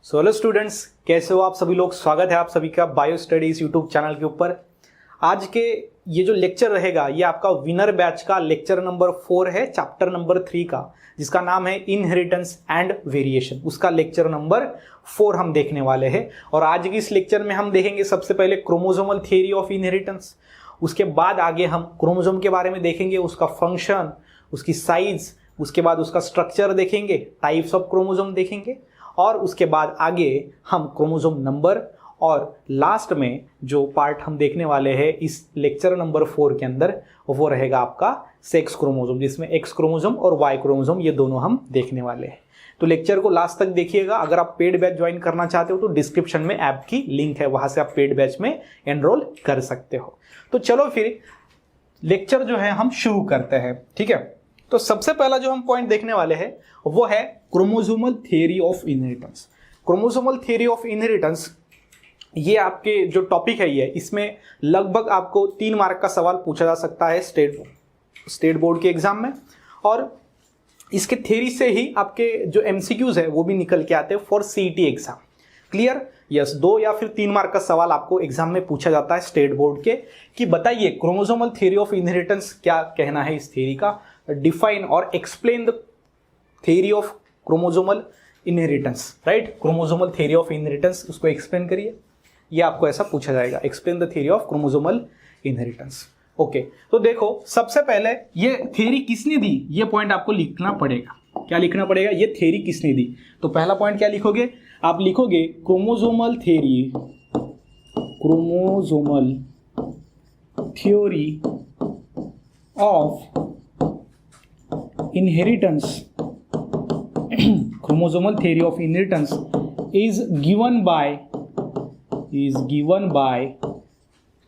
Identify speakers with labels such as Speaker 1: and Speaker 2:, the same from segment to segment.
Speaker 1: So hello students, कैसे हो आप सभी लोग। स्वागत है आप सभी का बायो स्टडीज यूट्यूब चैनल के ऊपर। आज के ये जो लेक्चर रहेगा ये आपका विनर बैच का लेक्चर नंबर 4 है, चैप्टर नंबर 3 का, जिसका नाम है इनहेरिटेंस एंड वेरिएशन। उसका लेक्चर नंबर 4 हम देखने वाले हैं। और आज की इस लेक्चर में हम देखेंगे सबसे पहले क्रोमोसोमल थियरी ऑफ इनहेरिटेंस, उसके बाद आगे हम क्रोमोसोम के बारे में देखेंगे, उसका फंक्शन, उसकी साइज, उसके बाद उसका स्ट्रक्चर देखेंगे, टाइप्स ऑफ क्रोमोसोम देखेंगे, और उसके बाद आगे हम क्रोमोसोम नंबर, और लास्ट में जो पार्ट हम देखने वाले हैं इस लेक्चर नंबर 4 के अंदर वो रहेगा आपका सेक्स क्रोमोसोम, जिसमें एक्स क्रोमोसोम और वाई क्रोमोसोम ये दोनों हम देखने वाले हैं। तो लेक्चर को लास्ट तक देखिएगा। अगर आप पेड बैच ज्वाइन करना चाहते हो तो डिस्क्रिप्शन में ऐप की लिंक है, वहां से आप पेड बैच में एनरोल कर सकते हो। तो चलो फिर लेक्चर जो है हम शुरू करते हैं, ठीक है। तो सबसे पहला जो हम पॉइंट देखने वाले हैं वो है chromosomal theory of inheritance. Chromosomal theory of inheritance ये आपके जो टॉपिक है, ये इसमें लगभग आपको 3 मार्क का सवाल पूछा जा सकता है स्टेट बोर्ड के एग्जाम में, और इसके थियरी से ही आपके जो एमसीक्यूज है वो भी निकल के आते हैं for CET exam. Clear? Yes, 2 या फिर 3 मार्क का सवाल आपको एग्जाम में पूछा जाता है स्टेट बोर्ड के, कि बताइए क्रोमोसोमल थियरी ऑफ इनहेरिटेंस क्या कहना है इस थियरी का, डिफाइन और explain the theory of chromosomal inheritance, right. Chromosomal theory of inheritance, उसको एक्सप्लेन करिए, ये आपको ऐसा पूछा जाएगा, explain the theory of chromosomal inheritance. Okay, तो देखो सबसे पहले ये थियरी किसने दी, ये पॉइंट आपको लिखना पड़ेगा। क्या लिखना पड़ेगा? ये थियरी किसने दी। तो पहला पॉइंट क्या लिखोगे आप? लिखोगे chromosomal theory, chromosomal theory of inheritance chromosomal theory of inheritance is given by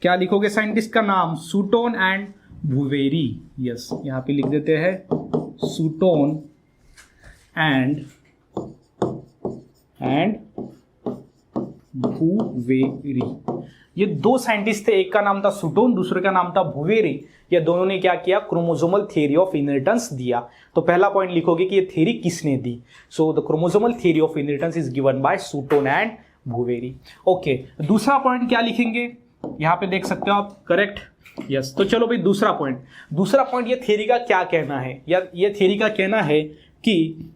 Speaker 1: क्या लिखोगे साइंटिस्ट का नाम? सूटोन एंड भुवेरी। यस, यहां पे लिख देते हैं सूटोन एंड भुवेरी। ये 2 साइंटिस्ट थे, एक का नाम था सूटोन, दूसरे का नाम था भुवेरी। ये दोनों ने क्या किया? क्रोमोसोमल थियरी ऑफ इनहेरिटेंस दिया। तो पहला पॉइंट लिखोगे कि ये थियरी किसने दी। So the chromosomal theory of inheritance is given by Sutton and Boveri. Okay, दूसरा पॉइंट क्या लिखेंगे? यहां पे देख सकते हो आप, करेक्ट। यस, तो चलो भाई दूसरा पॉइंट ये थियरी का क्या कहना है? या ये थियरी का कहना है कि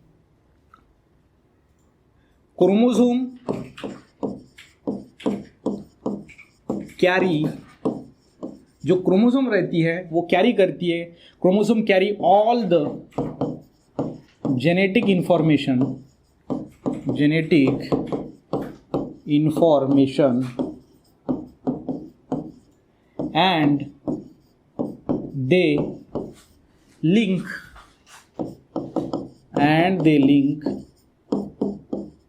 Speaker 1: क्रोमोसोम कैरी, जो क्रोमोसोम रहती है वो कैरी करती है, chromosome carry all the genetic information and they link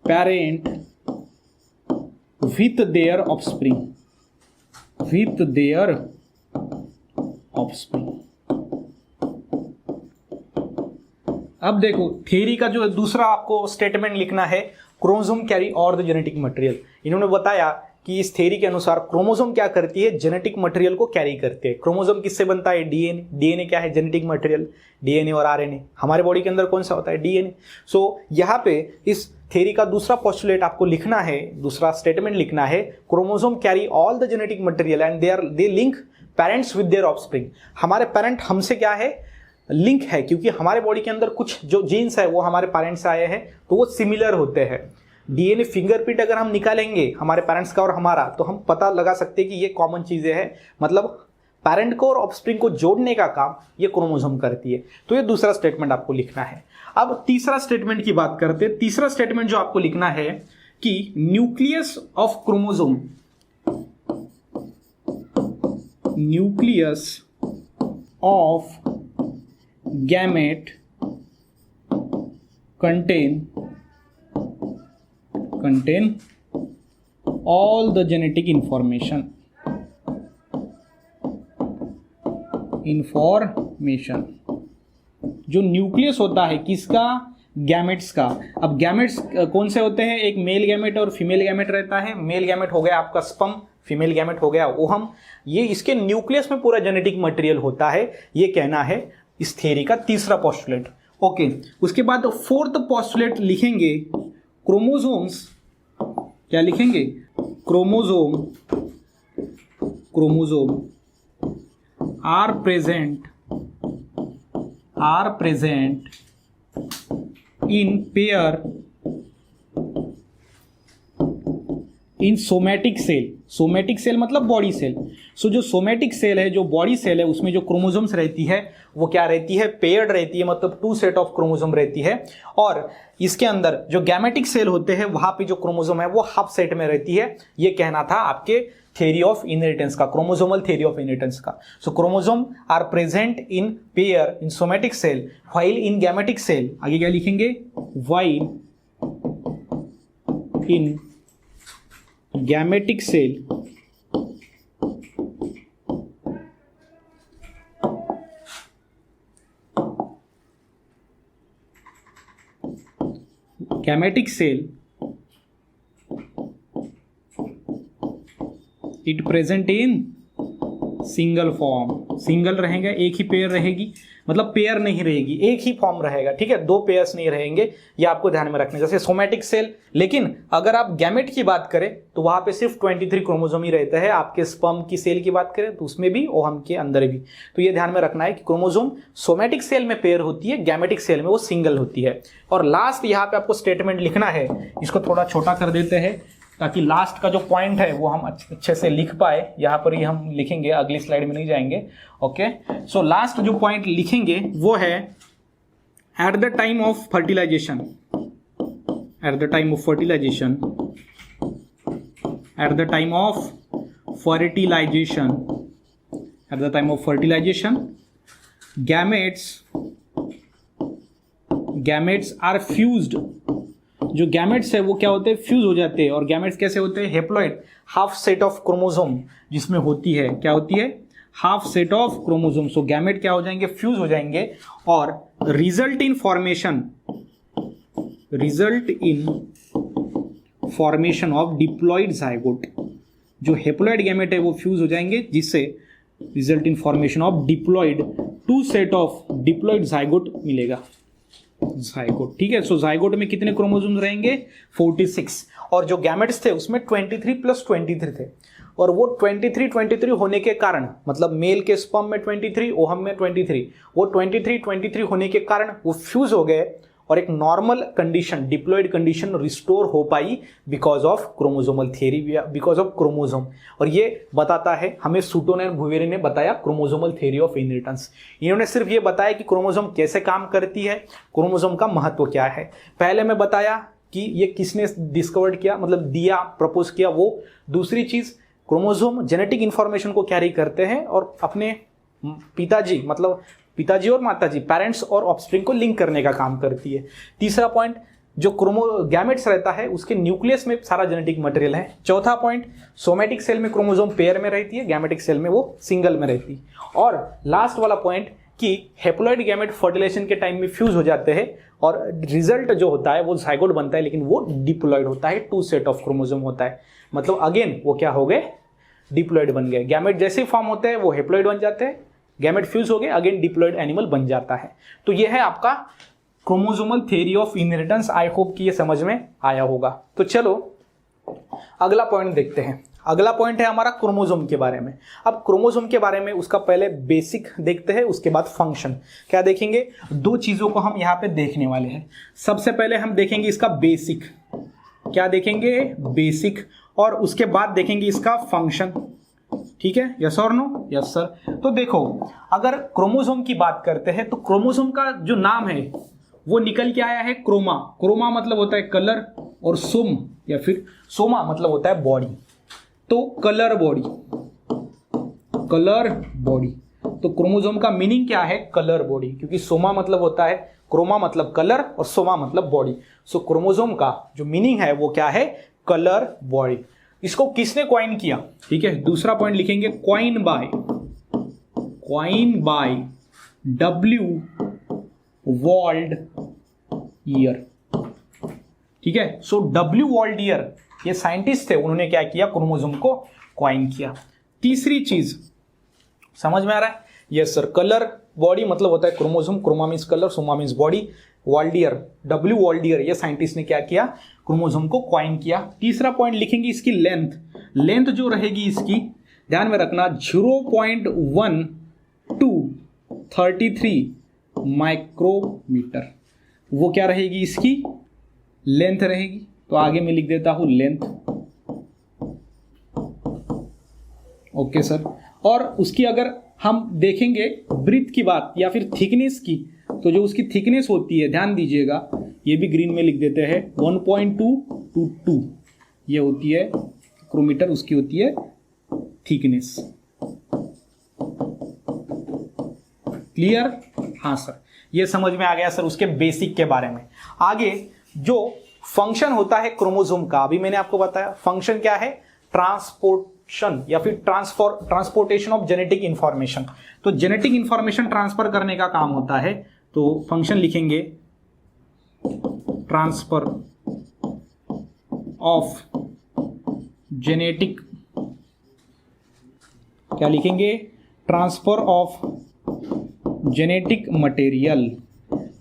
Speaker 1: parent with their offspring. अब देखो थियरी का जो दूसरा आपको स्टेटमेंट लिखना है, chromosome carry all the genetic material. इन्होंने बताया कि इस थियरी के अनुसार क्रोमोसोम क्या करती है? जेनेटिक मटेरियल को कैरी करते हैं। क्रोमोसोम किससे बनता है? डीएनए। डीएनए क्या है? Genetic material. डीएनए और आरएनए, हमारे बॉडी के अंदर कौन सा होता है? डीएनए। सो यहाँ पे इस थियरी का दूसरा पोस्टुलेट आपको लिखना है, दूसरा स्टेटमेंट लिखना है, chromosome carry all the genetic material and they link parents with their offspring. हमारे पेरेंट हमसे क्या है? लिंक है, क्योंकि हमारे बॉडी के अंदर कुछ जो जीन्स है वो हमारे पेरेंट्स से आए हैं, तो वो सिमिलर होते हैं। डीएनए फिंगरप्रिंट अगर हम निकालेंगे हमारे पेरेंट्स का और हमारा, तो हम पता लगा सकते हैं कि ये कॉमन चीजें हैं। मतलब पेरेंट को और ऑफस्प्रिंग को जोड़ने का काम ये क्रोमोसोम करती है। तो ये दूसरा स्टेटमेंट आपको लिखना है। अब तीसरा स्टेटमेंट की बात करते हैं। तीसरा स्टेटमेंट जो आपको लिखना है कि nucleus of chromosome, nucleus of gamete contain all the genetic information जो न्यूक्लियस होता है किसका? गैमेट्स का। अब गैमेट्स कौन से होते हैं? एक मेल गैमेट और फीमेल गैमेट रहता है। मेल गैमेट हो गया आपका स्पर्म, फीमेल गैमेट हो गया ओवम। ये इसके न्यूक्लियस में पूरा जेनेटिक मटेरियल होता है, ये कहना है इस थियरी का तीसरा पोस्टुलेट। ओके, उसके बाद फोर्थ पोस्टुलेट लिखेंगे क्रोमोसोम्स क्या लिखेंगे, chromosome are present in pair in somatic cell मतलब बॉडी सेल। सो जो सोमैटिक सेल है, जो बॉडी सेल है, उसमें जो क्रोमोसोम्स रहती है वो क्या रहती है, पेयर्ड रहती है, मतलब 2 सेट ऑफ क्रोमोसोम रहती है। और इसके अंदर जो गैमेटिक सेल होते हैं वहां पे जो क्रोमोसोम है वो हाफ सेट में रहती है। ये कहना था आपके थ्योरी ऑफ इनहेरिटेंस का, क्रोमोसोमल थ्योरी ऑफ इनहेरिटेंस का। So chromosome are present in pair in somatic cell while in gametic cell, आगे क्या लिखेंगे, while in gametic cell it present in single form, single रहेगा, एक ही पेयर रहेगी, मतलब pair नहीं रहेगी, एक ही फॉर्म रहेगा, ठीक है, 2 पेयर्स नहीं रहेंगे, ये आपको ध्यान में रखना, जैसे सोमैटिक सेल। लेकिन अगर आप गैमेट की बात करें तो वहां पे सिर्फ 23 क्रोमोसोम ही रहते हैं। आपके स्पर्म की सेल की बात करें तो उसमें भी, ओवम के अंदर भी। तो ये ध्यान में रखना है कि क्रोमोसोम सोमैटिक सेल में पेयर होती है, गैमेटिक सेल में वो सिंगल होती है। और लास्ट यहाँ पे आपको स्टेटमेंट लिखना है, इसको थोड़ा छोटा कर देते हैं ताकि लास्ट का जो पॉइंट है वो हम अच्छे से लिख पाए। यहाँ पर ही हम लिखेंगे, अगली स्लाइड में नहीं जाएंगे। ओके, सो लास्ट जो पॉइंट लिखेंगे वो है at the time of fertilization, at the time of fertilization gametes are fused. जो गैमेट्स है वो क्या होते हैं, फ्यूज हो जाते हैं। और गैमेट्स कैसे होते हैं, haploid, half set of chromosome जिसमें होती है, क्या होती है, half set of chromosome. So gamete क्या हो जाएंगे, फ्यूज हो जाएंगे और result in formation of diploid zygote. जो हेप्लॉइड गैमेट है वो फ्यूज हो जाएंगे, जिससे result in formation of diploid 2 set of diploid zygote मिलेगा, जाइगोट, ठीक है। सो जाइगोट में कितने क्रोमोसोम्स रहेंगे, 46। और जो गैमेट्स थे उसमें 23 + 23 थे। और वो 23 होने के कारण, मतलब मेल के स्पर्म में 23, ओहम में 23, वो 23 होने के कारण वो फ्यूज हो गए और एक normal condition, diploid condition restore हो पाई because of chromosomal theory, because of chromosome. और ये बताता है हमें सूटोन एंड भुवेरी ने बताया क्रोमोसोमल थियरी ऑफ इनहेरिटेंस। इन्होंने सिर्फ ये बताया कि क्रोमोसोम कैसे काम करती है, क्रोमोसोम का महत्व क्या है। पहले मैं बताया कि ये किसने डिस्कवर्ड किया, मतलब दिया, प्रपोज किया, वो। दूसरी चीज, क्रोमोसोम जेनेटिक इंफॉर्मेशन को कैरी करते हैं और अपने पिताजी और माताजी, पेरेंट्स और ऑफस्प्रिंग को लिंक करने का काम करती है। तीसरा पॉइंट, जो गैमेट्स रहता है उसके न्यूक्लियस में सारा जेनेटिक मटेरियल है। चौथा पॉइंट, सोमैटिक सेल में क्रोमोसोम पेयर में रहती है, गैमेटिक सेल में वो सिंगल में रहती है। और लास्ट वाला पॉइंट कि हेप्लॉइड गैमेट फर्टिलाइजेशन के टाइम में फ्यूज हो जाते हैं और रिजल्ट जो होता है वो जाइगोट बनता है, लेकिन वो डिप्लॉइड होता है, 2 सेट ऑफ क्रोमोसोम होता है। मतलब अगेन वो क्या हो गए, डिप्लॉइड बन गए। गैमेट जैसे फॉर्म होते हैं वो हेप्लॉइड बन जाते हैं, गैमेट फ्यूज हो गए, अगेन डिप्लॉइड एनिमल बन जाता है। तो ये है आपका chromosomal theory of inheritance. I hope कि ये समझ में आया होगा। तो चलो अगला पॉइंट देखते हैं। अगला पॉइंट है हमारा क्रोमोसोम के बारे में। अब क्रोमोसोम के बारे में उसका पहले बेसिक देखते हैं, उसके बाद फंक्शन। क्या देखेंगे, 2 चीजों को हम यहाँ पे देखने वाले हैं। सबसे पहले हम देखेंगे इसका बेसिक, क्या देखेंगे, बेसिक, और उसके बाद देखेंगे इसका फंक्शन। ठीक है, यस और नो, यस सर। तो देखो, अगर क्रोमोसोम की बात करते हैं तो क्रोमोसोम का जो नाम है वो निकल के आया है क्रोमा। क्रोमा मतलब होता है कलर, और सोम या फिर सोमा मतलब होता है बॉडी। तो कलर बॉडी, कलर बॉडी। तो क्रोमोसोम का मीनिंग क्या है, कलर बॉडी, क्योंकि सोमा मतलब होता है, क्रोमा मतलब कलर और सोमा मतलब बॉडी। सो क्रोमोसोम का जो मीनिंग है वो क्या है, कलर बॉडी। इसको किसने क्वाइन किया, ठीक है। दूसरा पॉइंट लिखेंगे, क्वाइन बाय W. वॉल्ड-ईयर, ठीक है। सो W. वॉल्ड-ईयर ये साइंटिस्ट थे, उन्होंने क्या किया, क्रोमोसोम को क्वाइन किया। तीसरी चीज समझ में आ रहा है, यस सर। कलर बॉडी मतलब होता है chromosome, chroma means colour, soma means body. Waldeyer, W Waldeyer, ये साइंटिस्ट ने क्या किया, क्रोमोसोम को क्वाइन किया। तीसरा पॉइंट लिखेंगे इसकी लेंथ, लेंथ जो रहेगी इसकी ध्यान में रखना 0.1233 माइक्रोमीटर, वो क्या रहेगी इसकी लेंथ रहेगी। तो आगे मैं लिख देता हूं लेंथ, ओके सर। और उसकी अगर हम देखेंगे ब्रीथ की बात या फिर थिकनेस की, तो जो उसकी थिकनेस होती है ध्यान दीजिएगा, ये भी ग्रीन में लिख देते हैं 1.222, ये होती है माइक्रोमीटर, उसकी होती है थिकनेस। क्लियर? हाँ सर, ये समझ में आ गया सर उसके बेसिक के बारे में। आगे जो फंक्शन होता है क्रोमोसोम का, अभी मैंने आपको बताया फंक्शन क्या है, ट्रांसपोर्टेशन या फिर ट्रांसपोर्टेशन ऑफ जेनेटिक इंफॉर्मेशन। तो जेनेटिक इंफॉर्मेशन ट्रांसफर करने का काम होता है, तो फंक्शन लिखेंगे ट्रांसफर ऑफ जेनेटिक, क्या लिखेंगे, ट्रांसफर ऑफ जेनेटिक मटेरियल।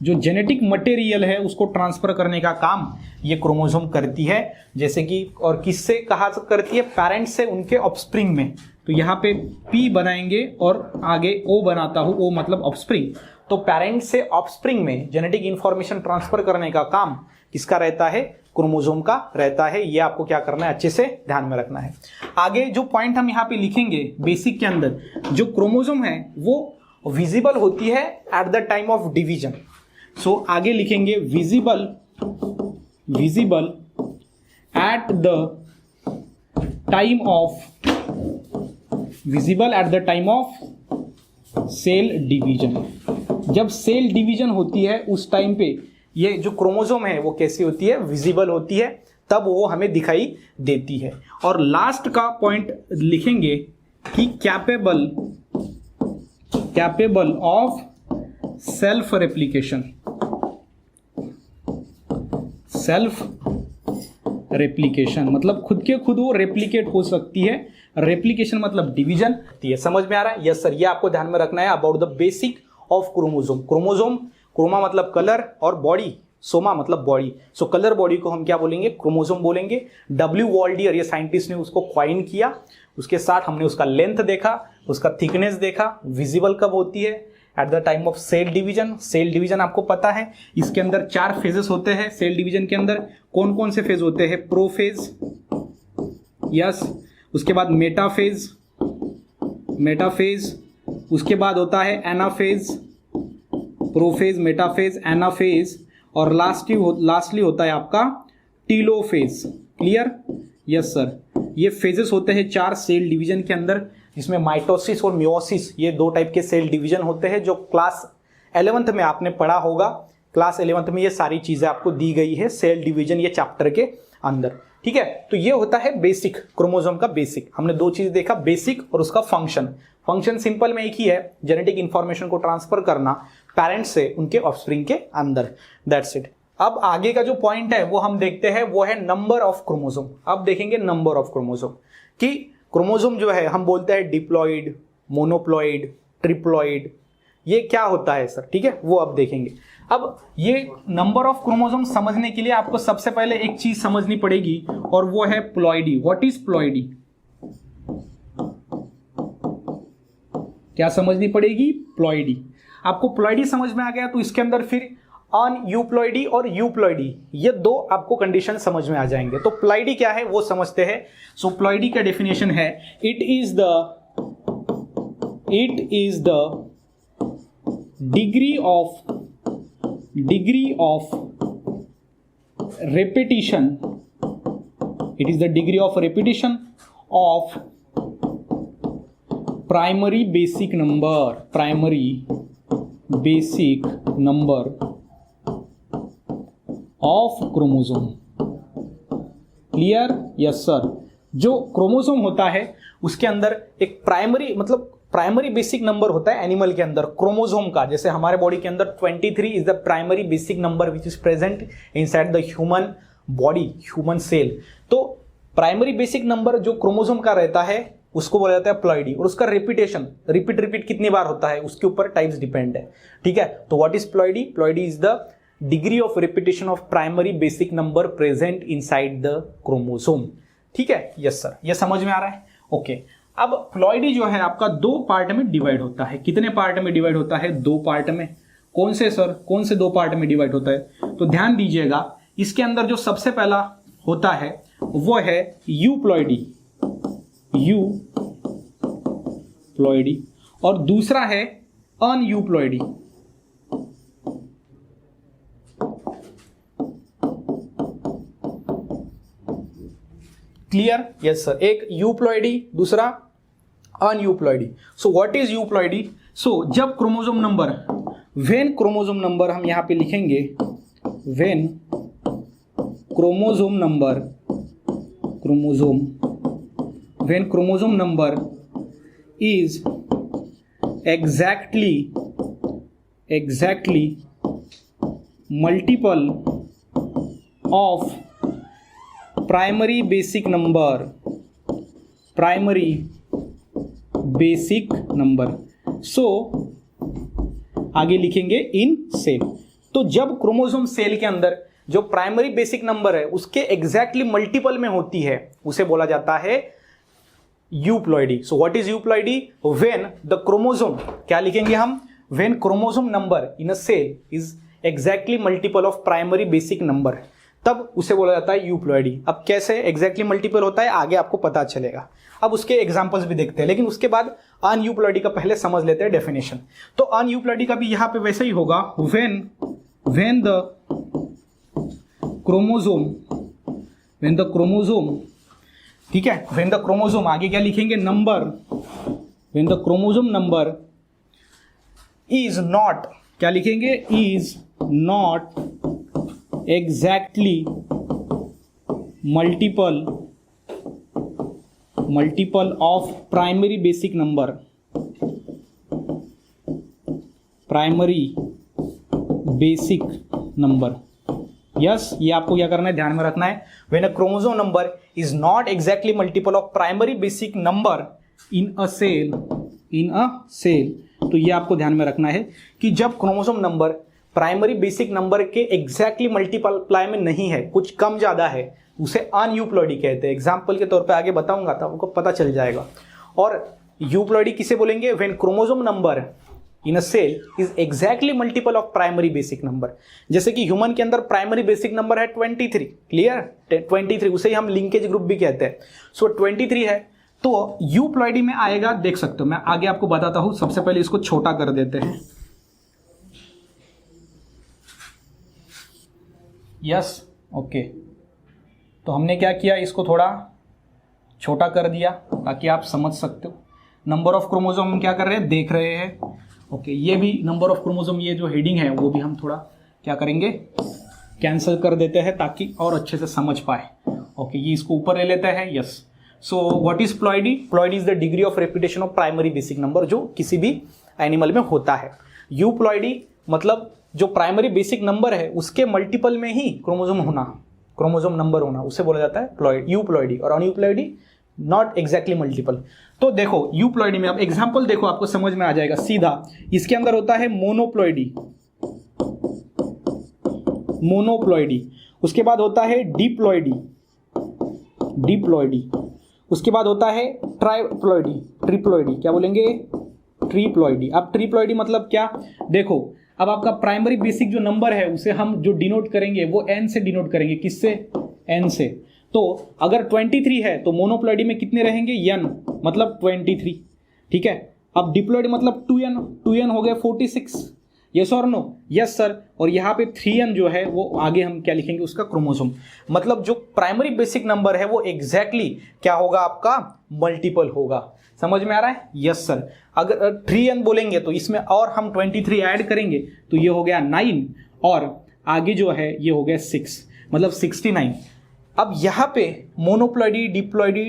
Speaker 1: जो जेनेटिक मटेरियल है उसको ट्रांसफर करने का काम ये क्रोमोसोम करती है, जैसे कि और किससे कहा करती है, पेरेंट्स से उनके ऑफस्प्रिंग में। तो यहाँ पे P बनाएंगे और आगे O बनाता हूं, O मतलब ऑफस्प्रिंग। तो पेरेंट्स से ऑफस्प्रिंग में जेनेटिक इंफॉर्मेशन ट्रांसफर करने का काम किसका रहता है, क्रोमोसोम का रहता है। ये आपको क्या करना है, अच्छे से ध्यान में रखना है। आगे जो पॉइंट हम यहाँ पे लिखेंगे बेसिक के अंदर, जो क्रोमोसोम है वो विजिबल होती है at the time of division. So आगे लिखेंगे visible at the time of cell division. जब सेल डिवीजन होती है उस टाइम पे ये जो क्रोमोसोम है वो कैसी होती है, विजिबल होती है, तब वो हमें दिखाई देती है। और लास्ट का पॉइंट लिखेंगे कि कैपेबल ऑफ सेल्फ रेप्लिकेशन, मतलब खुद के खुद वो रेप्लिकेट हो सकती है। रेप्लिकेशन मतलब डिवीजन। ये समझ में आ रहा है? यस सर, ये आपको ध्यान में रखना है about the basic of chromosome. Chroma मतलब कलर और बॉडी, सोमा मतलब बॉडी। सो कलर बॉडी को हम क्या बोलेंगे, क्रोमोसोम बोलेंगे। डब्ल्यू वॉल्डियर ये साइंटिस्ट ने उसको क्वाइन किया। उसके साथ हमने उसका लेंथ देखा, उसका थिकनेस देखा, विजिबल कब होती है, at the time of cell division. Cell division आपको पता है, इसके अंदर 4 फेजेस होते हैं। सेल डिवीजन के अंदर कौन कौन से फेज होते हैं, प्रोफेज, यस, उसके बाद मेटाफेज, उसके बाद होता है एनाफेज, प्रोफेज, मेटाफेज, एनाफेज, और लास्टली होता है आपका टीलोफेज। क्लियर? यस सर, ये फेजेस होते हैं 4 सेल डिवीजन के अंदर, जिसमें माइटोसिस और मियोसिस ये 2 टाइप के सेल डिवीजन होते हैं, जो क्लास 11th में आपने पढ़ा होगा। क्लास 11th में ये सारी चीजें आपको दी गई है सेल डिवीजन ये चैप्टर के अंदर। ठीक है, तो ये होता है बेसिक, क्रोमोसोम का बेसिक। हमने 2 चीज देखा, बेसिक और उसका फंक्शन। फंक्शन सिंपल में एक ही है, जेनेटिक इंफॉर्मेशन को ट्रांसफर करना पेरेंट्स से उनके ऑफस्प्रिंग के अंदर, दैट्स इट। अब आगे का जो पॉइंट है वो हम देखते हैं, वो है नंबर ऑफ क्रोमोसोम। अब देखेंगे नंबर ऑफ क्रोमोसोम कि क्रोमोसोम जो है हम बोलते हैं डिप्लॉइड, मोनोप्लॉइड, ट्रिप्लॉइड, ये क्या होता है सर, ठीक है, वो अब देखेंगे। अब ये नंबर ऑफ क्रोमोसोम समझने के लिए आपको सबसे पहले एक चीज समझनी पड़ेगी, और वो है प्लॉइडी। What is ploidy? क्या समझनी पड़ेगी? प्लॉइडी। आपको प्लॉइडी समझ में आ गया तो इसके अंदर फिर अनयूप्लॉइडी और यूप्लॉइडी, ये 2 आपको कंडीशन समझ में आ जाएंगे। तो प्लॉइडी क्या है वो समझते हैं। सो प्लॉइडी का डेफिनेशन है, it is the degree of repetition, it is the degree of repetition of primary basic number of chromosome. Clear? Yes sir. जो क्रोमोसोम होता है उसके अंदर एक प्राइमरी बेसिक नंबर होता है एनिमल के अंदर क्रोमोसोम का। जैसे हमारे बॉडी के अंदर 23 is the primary basic number which is present inside the human body, human cell. तो प्राइमरी बेसिक नंबर जो क्रोमोसोम का रहता है उसको बोला जाता है प्लॉइडी, और उसका रिपीटेशन, रिपीट कितनी बार होता है उसके ऊपर टाइप्स डिपेंड है। ठीक है, तो what is ploidy? Ploidy is the degree of repetition of primary basic number present inside the chromosome. ठीक है, यस सर, ये समझ में आ रहा है। ओके, अब प्लॉइडी जो है आपका दो पार्ट में डिवाइड होता है। कितने पार्ट में डिवाइड होता है? दो पार्ट में। कौन से सर, कौन से दो पार्ट में डिवाइड होता है? तो ध्यान दीजिएगा, इसके अंदर जो सबसे पहला होता है वो है यूप्लॉइडी, यूप्लॉइडी, और दूसरा है अनयूप्लॉइडी। क्लियर? यस सर, एक यूप्लॉइडी, दूसरा aneuploidy. So what is euploidy? So जब chromosome number, when chromosome number हम यहां पे लिखेंगे, when chromosome number, when chromosome number is exactly multiple of primary basic number, so आगे लिखेंगे इन सेल। तो जब क्रोमोसोम सेल के अंदर जो प्राइमरी बेसिक नंबर है उसके एग्जैक्टली मल्टीपल में होती है उसे बोला जाता है euploidy. So what is euploidy? When the chromosome, क्या लिखेंगे हम? When chromosome number in a cell is exactly multiple of primary basic number, तब उसे बोला जाता है यूप्लॉइडी। अब कैसे एग्जैक्टली मल्टीपल होता है आगे आपको पता चलेगा, अब उसके एग्जांपल्स भी देखते हैं, लेकिन उसके बाद अनयूप्लॉइडी का पहले समझ लेते हैं डेफिनेशन। तो अनयूप्लॉइडी का भी यहां पे वैसे ही होगा, व्हेन द क्रोमोसोम, ठीक है, व्हेन द क्रोमोसोम, आगे क्या लिखेंगे? Number, when the chromosome number is not, क्या लिखेंगे? Is not exactly multiple of primary basic number, yes, ये आपको क्या करना है, ध्यान में रखना है। When a chromosome number is not exactly multiple of primary basic number in a cell, तो ये आपको ध्यान में रखना है कि जब chromosome number primary basic number के एग्जैक्टली मल्टीप्लाई में नहीं है, कुछ कम ज्यादा है, उसे अनयूप्लॉइडी कहते हैं। एग्जाम्पल के तौर पे आगे बताऊंगा तब आपको पता चल जाएगा। और यूप्लॉइडी किसे बोलेंगे? When chromosome number in a cell is exactly multiple of primary basic number. जैसे कि ह्यूमन के अंदर प्राइमरी बेसिक नंबर है 23, क्लियर? 23, उसे ही हम लिंकेज ग्रुप भी कहते हैं। सो 23 है, तो यूप्लॉइडी में आएगा, देख सकते हो, मैं आगे आपको बताता हूं। सबसे पहले इसको छोटा कर देते हैं, यस, ओके। तो हमने क्या किया, इसको थोड़ा छोटा कर दिया ताकि आप समझ सकते हो। नंबर ऑफ क्रोमोसोम हम क्या कर रहे हैं, देख रहे हैं, ओके। ये भी नंबर ऑफ क्रोमोसोम, ये जो हेडिंग है वो भी हम थोड़ा क्या करेंगे, कैंसिल कर देते हैं ताकि और अच्छे से समझ पाए। ओके, ये इसको ऊपर ले लेते हैं, yes. So what is ploidy? Ploidy is the degree of repetition of primary basic number जो किसी भी एनिमल में होता है। यूप्लॉइडी मतलब जो प्राइमरी बेसिक नंबर है उसके मल्टीपल में ही क्रोमोसोम नंबर होना, उसे बोला जाता है यूप्लॉइडी। और अनयूप्लॉइडी नॉट एग्जैक्टली मल्टीपल। तो देखो यूप्लॉइडी में आप एग्जांपल देखो, आपको समझ में आ जाएगा सीधा। इसके अंदर होता है मोनोप्लॉइडी, उसके बाद होता है डिप्लॉइडी, उसके बाद होता है ट्रिप्लॉइडी, क्या बोलेंगे, ट्रिप्लॉइडी। अब ट्रिप्लॉइडी मतलब क्या, देखो अब आपका प्राइमरी बेसिक जो नंबर है उसे हम जो डिनोट करेंगे वो n से डिनोट करेंगे। किससे? n से। तो अगर 23 है तो मोनोप्लॉइडी में कितने रहेंगे, n मतलब 23, ठीक है। अब डिप्लॉइडी मतलब 2n हो गया 46, यस और नो? Yes sir. और यहाँ पे 3n जो है वो आगे हम क्या लिखेंगे, उसका क्रोमोसोम। मतलब जो प्राइमरी बेसिक नंबर है वो एग्जैक्टली क्या होगा, आपका मल्टीपल होगा। समझ में आ रहा है? Yes sir. अगर 3n बोलेंगे तो इसमें और हम 23 ऐड करेंगे तो ये हो गया 9, और आगे जो है ये हो गया 6, मतलब 69। अब यहाँ पे मोनोप्लॉइडी, डिप्लॉइडी,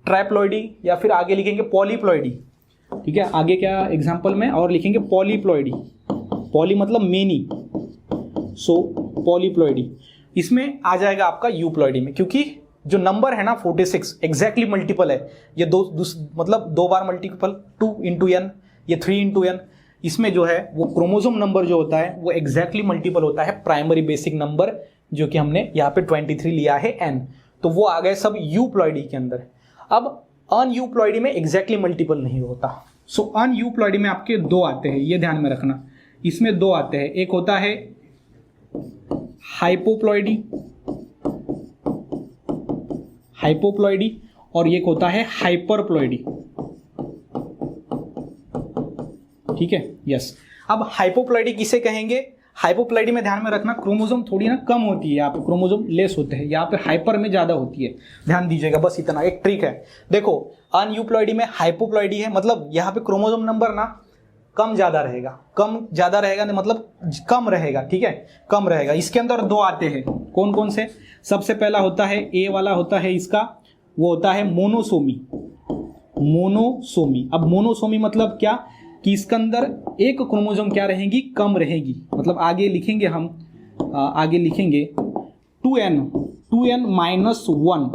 Speaker 1: ट्राइप्लॉइडी या फिर आगे लिखेंगे पॉलीप्लॉइडी, ठीक है। आगे क्या एग्जाम्पल में और लिखेंगे पॉलीप्लॉइडी, पॉली मतलब मेनी, सो पॉलीप्लॉइडी। इसमें आ जाएगा आपका यूप्लॉइडी में, क्योंकि जो नंबर है ना 46 एग्जैक्टली मल्टीपल है। ये मतलब दो बार मल्टीपल, 2 into n, ये 3 into n, इसमें जो है वो क्रोमोसोम नंबर जो होता है वो एग्जैक्टली मल्टीपल होता है प्राइमरी बेसिक नंबर, जो कि हमने यहाँ पे 23 लिया है n, तो वो आ गए सब यूप्लॉइडी के अंदर। अब अनयूप्लॉइडी में एग्जैक्टली मल्टीपल नहीं होता। सो अनयूप्लॉइडी में आपके दो आते हैं, ये ध्यान में रखना, इसमें दो आते हैं, एक होता है हाइपोप्लॉइडी और एक होता है हाइपरप्लॉइडी। ठीक है, यस। अब हाइपोप्लॉइडी किसे कहेंगे? हाइपोप्लॉइडी में ध्यान में रखना क्रोमोसोम थोड़ी ना कम होती है, यहाँ पे क्रोमोसोम लेस होते हैं, यहाँ पे हाइपर में ज्यादा होती है, ध्यान दीजिएगा, बस इतना एक ट्रिक है। देखो अनयूप्लॉइडी में हाइपोप्लॉइडी है, मतलब यहाँ पे क्रोमोसोम नंबर ना कम ज्यादा रहेगा, कम ज्यादा रहेगा मतलब कम रहेगा, ठीक है, कम रहेगा। इसके अंदर दो आते हैं, कौन कौन से? सबसे पहला होता है ए वाला होता है इसका, वो होता है मोनोसोमी। अब मोनोसोमी मतलब क्या कि इसके अंदर एक क्रोमोसोम क्या रहेगी? कम रहेगी, मतलब आगे लिखेंगे हम, आगे लिखेंगे 2n -1।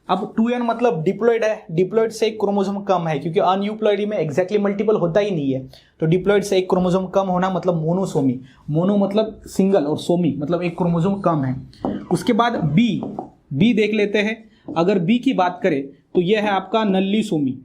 Speaker 1: अब 2n मतलब डिप्लॉइड है, डिप्लॉइड से एक क्रोमोसोम कम है, क्योंकि अनयूप्लॉइडी में एग्जैक्टली मल्टीपल होता ही नहीं है, तो डिप्लॉइड से एक क्रोमोसोम कम होना मतलब मोनोसोमी। मोनो मतलब सिंगल और सोमी मतलब एक क्रोमोसोम कम है। उसके बाद बी देख लेते हैं। अगर बी की बात करें तो यह है आपका नल्लीसोमी।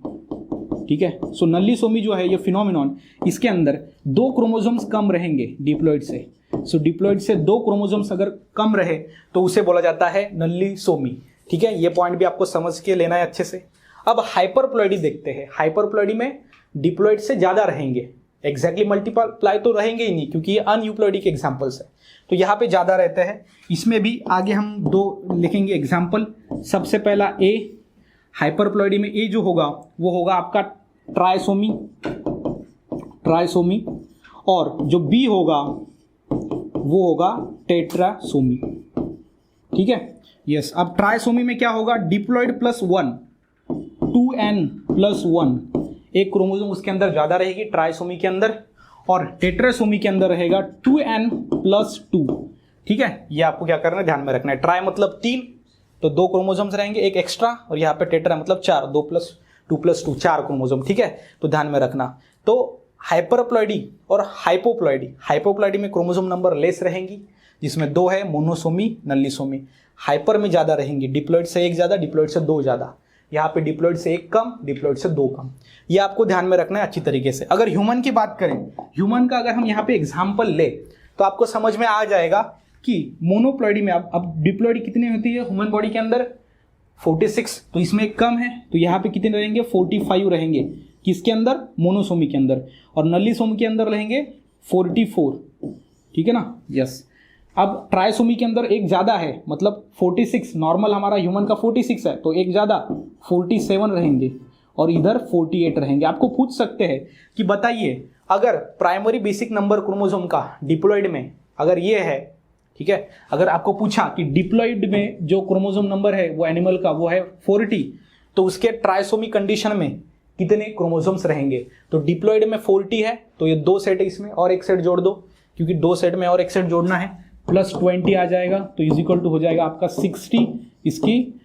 Speaker 1: ठीक है, सो नल्लीसोमी जो है ये फिनोमिनॉन, इसके अंदर दो क्रोमोसोम्स कम रहेंगे डिप्लॉइड से। सो डिप्लॉइड से दो क्रोमोसोम्स अगर कम रहे तो उसे बोला जाता है नल्लीसोमी। ठीक है, ये पॉइंट भी आपको समझ के लेना है अच्छे से। अब हाइपरप्लॉइडी देखते हैं। हाइपरप्लॉइडी में डिप्लॉइड से ज्यादा रहेंगे, एग्जैक्टली मल्टीप्लाई तो रहेंगे ही नहीं, क्योंकि ये अनयूप्लॉइडी के एग्जाम्पल्स है, तो यहाँ पे ज्यादा रहते हैं। इसमें भी आगे हम दो लिखेंगे एग्जाम्पल। सबसे पहला ए, हाइपरप्लॉइडी में ए जो होगा वो होगा आपका ट्राइसोमी, और जो बी होगा वो होगा टेट्रासोमी। ठीक है, यस। अब ट्राइसोमी में क्या होगा? डिप्लॉइड प्लस 1, 2n प्लस 1, एक क्रोमोसोम उसके अंदर ज्यादा रहेगी ट्राइसोमी के अंदर, और टेट्रासोमी के अंदर रहेगा 2n प्लस 2। ठीक है, ये आपको क्या करना है, ध्यान में रखना है। ट्राई मतलब 3, तो दो क्रोमोसोम्स रहेंगे, एक एक्स्ट्रा, और यहाँ पे टेट्रा मतलब 4, 2 + 2 4 क्रोमोसोम। ठीक है, तो ध्यान में रखना। तो हाइपरप्लॉइडी और हाइपोप्लॉइडी में क्रोमोसोम नंबर लेस रहेंगी, जिसमें दो है, मोनोसोमी, नल्लीसोमी। हाइपर में ज्यादा रहेंगी, डिप्लॉइड से एक ज्यादा, डिप्लॉइड से दो ज्यादा। यहाँ पे डिप्लॉइड से एक कम, डिप्लॉइड से दो कम। ये आपको ध्यान में रखना है अच्छी तरीके से। अगर ह्यूमन की बात करें, ह्यूमन का अगर हम यहाँ पे एग्जाम्पल ले तो आपको समझ में आ जाएगा कि मोनोप्लॉइडी में अब डिप्लॉइडी कितनी होती है ह्यूमन बॉडी के अंदर? 46, तो इसमें एक कम है, तो यहाँ पे कितने रहेंगे? 45 रहेंगे, किसके अंदर? मोनोसोमी के अंदर। और नल्लीसोमी के अंदर रहेंगे 44। ठीक है ना, यस। अब ट्राइसोमी के अंदर एक ज्यादा है, मतलब 46, नॉर्मल हमारा ह्यूमन का 46 है, तो एक ज्यादा 47 रहेंगे, और इधर 48 रहेंगे। आपको पूछ सकते हैं कि बताइए अगर प्राइमरी बेसिक नंबर क्रोमोसोम का डिप्लॉइड में अगर ये है, ठीक है, अगर आपको पूछा कि डिप्लॉइड में जो क्रोमोसोम नंबर है वो एनिमल का वो है 40, तो उसके ट्राइसोमी कंडीशन में कितने क्रोमोसोम्स रहेंगे? तो डिप्लॉइड में 40 है, तो ये 2 सेट है, इसमें और एक सेट जोड़ दो, क्योंकि 2 सेट में और एक सेट जोड़ना है, प्लस 20 आ जाएगा, तो इज इक्वल टू हो जाएगा आपका 60 इसकी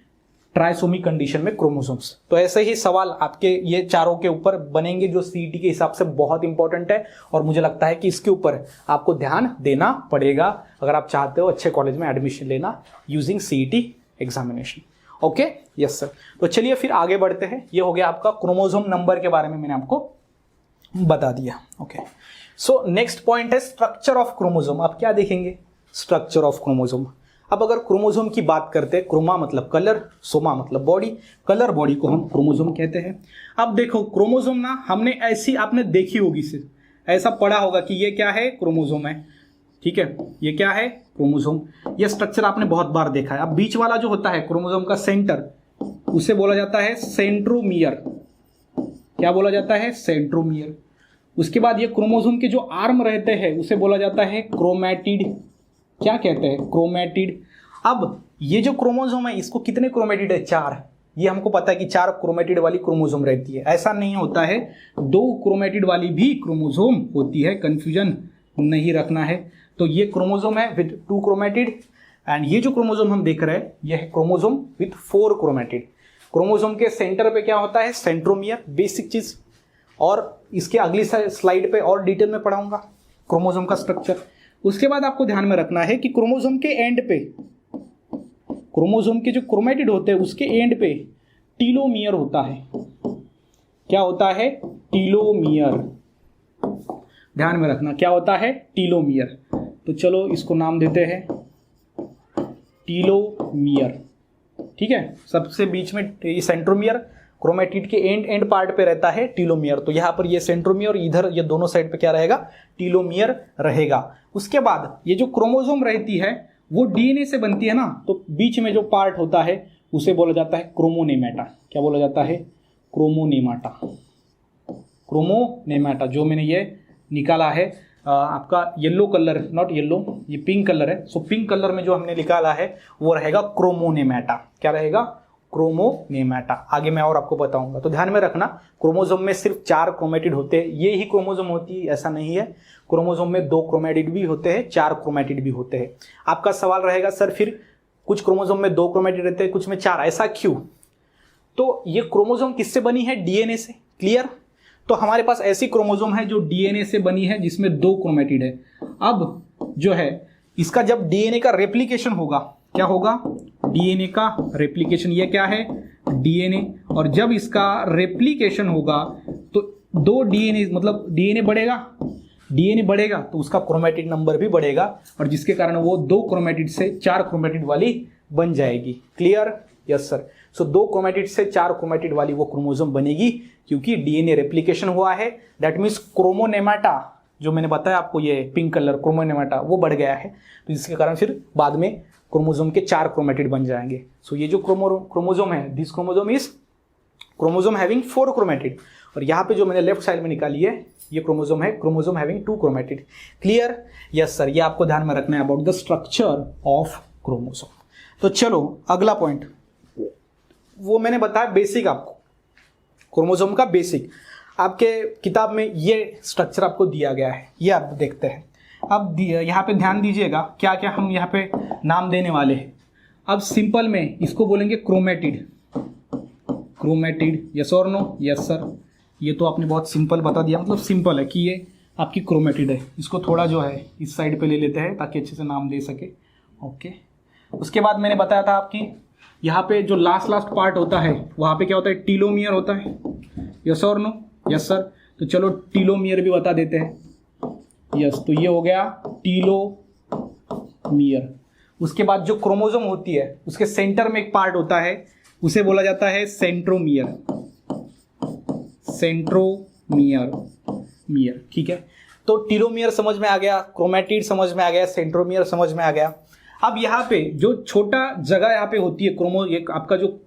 Speaker 1: ट्राइसोमी कंडीशन में क्रोमोसोम्स। तो ऐसे ही सवाल आपके ये चारों के ऊपर बनेंगे, जो सीईटी के हिसाब से बहुत इंपॉर्टेंट है, और मुझे लगता है कि इसके ऊपर आपको ध्यान देना पड़ेगा अगर आप चाहते हो अच्छे कॉलेज में एडमिशन लेना using CET examination. Okay, yes sir. तो चलिए फिर आगे बढ़ते हैं। ये हो गया आपका क्रोमोसोम नंबर के बारे में मैंने आपको बता दिया। ओके, सो नेक्स्ट पॉइंट है स्ट्रक्चर ऑफ क्रोमोसोम। आप क्या देखेंगे? Structure of chromosome. अब अगर क्रोमोसोम की बात करते हैं, क्रोमा मतलब कलर, सोमा मतलब बॉडी, कलर बॉडी को हम क्रोमोसोम कहते हैं। अब देखो क्रोमोसोम ना हमने ऐसी आपने देखी होगी, से ऐसा पढ़ा होगा कि ये क्या है? क्रोमोसोम है। ठीक है, ये क्या है? क्रोमोसोम। ये स्ट्रक्चर आपने बहुत बार देखा है। अब बीच वाला जो होता है क्रोमोसोम का सेंटर, उसे बोला जाता है सेंट्रोमियर। क्या बोला जाता है? सेंट्रोमियर। उसके बाद ये क्रोमोसोम के जो आर्म रहते हैं उसे बोला जाता है क्रोमैटिड। क्या कहते हैं? क्रोमैटिड। अब ये जो क्रोमोसोम है इसको कितने क्रोमैटिड है? 4। ये हमको पता है कि 4 क्रोमैटिड वाली क्रोमोसोम रहती है, ऐसा नहीं होता है, 2 क्रोमैटिड वाली भी क्रोमोसोम होती है, कंफ्यूजन नहीं रखना है। तो ये क्रोमोसोम है विद 2 क्रोमैटिड, एंड ये जो क्रोमोसोम हम देख रहे हैं ये है क्रोमोसोम विद 4 क्रोमैटिड। क्रोमोसोम के सेंटर पे क्या होता है? सेंट्रोमियर, बेसिक चीज। और इसके अगली स्लाइड पे और डिटेल में पढ़ाऊंगा क्रोमोसोम का स्ट्रक्चर। उसके बाद आपको ध्यान में रखना है कि क्रोमोसोम के एंड पे, क्रोमोसोम के जो क्रोमेटिड होते हैं उसके एंड पे टीलोमियर होता है। क्या होता है? टीलोमियर। ध्यान में रखना क्या होता है? टीलोमियर। तो चलो इसको नाम देते हैं टीलोमियर। ठीक है, सबसे बीच में ये सेंट्रोमियर, क्रोमेटिड के एंड पार्ट पे रहता है टीलोमियर। तो यहाँ पर ये सेंट्रोमियर और इधर ये दोनों साइड पे क्या रहेगा? टीलोमियर रहेगा। उसके बाद ये जो क्रोमोसोम रहती है वो डीएनए से बनती है ना, तो बीच में जो पार्ट होता है उसे बोला जाता है क्रोमोनेमेटा। क्या बोला जाता है? क्रोमोनेमाटा। क्रोमोनेमाटा जो मैंने ये निकाला है आपका येलो कलर, नॉट येलो, ये पिंक कलर है। सो पिंक कलर में जो हमने निकाला है वो रहेगा क्रोमोनेमाटा। क्या रहेगा? क्रोमोनेमाटा। आगे मैं और आपको बताऊंगा। तो ध्यान में रखना क्रोमोसोम में सिर्फ 4 क्रोमेटिड होते हैं, ये ही क्रोमोसोम होती है ऐसा नहीं है। क्रोमोसोम में 2 क्रोमेटिड भी होते हैं, 4 क्रोमेटिड भी होते हैं। आपका सवाल रहेगा सर फिर कुछ क्रोमोसोम में 2 क्रोमेटिड रहते हैं, कुछ में 4, ऐसा क्यों? तो ये क्रोमोसोम किससे बनी है? डीएनए से। क्लियर? तो हमारे पास ऐसी क्रोमोसोम है जो डीएनए से बनी है जिसमें 2 क्रोमेटिड है। अब जो है इसका जब डीएनए का रेप्लिकेशन होगा, क्या होगा? डीएनए का रेप्लिकेशन। ये क्या है? डीएनए। और जब इसका रेप्लिकेशन होगा तो 2 डीएनए, मतलब डीएनए बढ़ेगा, डीएनए बढ़ेगा तो उसका क्रोमेटिड नंबर भी बढ़ेगा और जिसके कारण वो 2 क्रोमेटिड से 4 क्रोमेटिड वाली बन जाएगी। Clear? Yes sir. So 2 chromatid से 4 क्रोमेटिड वाली वो क्रोमोसोम बनेगी क्योंकि डीएनए रेप्लिकेशन हुआ है। दैट मीन्स क्रोमोनेमाटा जो मैंने बताया आपको, ये पिंक कलर क्रोमोनेमाटा वो बढ़ गया है, तो जिसके कारण फिर बाद में क्रोमोसोम के 4 क्रोमेटिड बन जाएंगे। सो ये जो क्रोमोसोम है, this chromosome is chromosome having 4 chromatid. और यहाँ पे जो मैंने लेफ्ट साइड में निकाली है ये क्रोमोसोम है chromosome having 2 chromatid. Clear? Yes sir. ये आपको ध्यान में रखना है about the structure of chromosome. तो चलो अगला पॉइंट, वो मैंने बताया बेसिक, आपको क्रोमोसोम का बेसिक आपके किताब में ये स्ट्रक्चर आपको दिया गया है, ये आप देखते हैं। अब यहाँ पे ध्यान दीजिएगा क्या क्या हम यहाँ पे नाम देने वाले हैं। अब सिंपल में इसको बोलेंगे क्रोमेटिड। क्रोमेटिड, यस और नो? Yes sir. ये तो आपने बहुत सिंपल बता दिया, मतलब सिंपल है कि ये आपकी क्रोमेटिड है। इसको थोड़ा जो है इस साइड पे ले लेते हैं ताकि अच्छे से नाम दे सके। ओके। उसके बाद मैंने बताया था आपकी यहाँ पे जो लास्ट पार्ट होता है वहाँ पे क्या होता है? टीलोमियर होता है। यस और नो? Yes sir. तो चलो टीलोमियर भी बता देते हैं। यस, तो ये हो गया टीलोमियर। उसके बाद जो क्रोमोसोम होती है उसके सेंटर में एक पार्ट होता है उसे बोला जाता है सेंट्रोमियर। सेंट्रोमियर। ठीक है, तो टीलोमियर समझ में आ गया, क्रोमेटिड समझ में आ गया, सेंट्रोमियर समझ में आ गया। अब यहाँ पे जो छोटा जगह यहाँ पे होती है ये आपका जो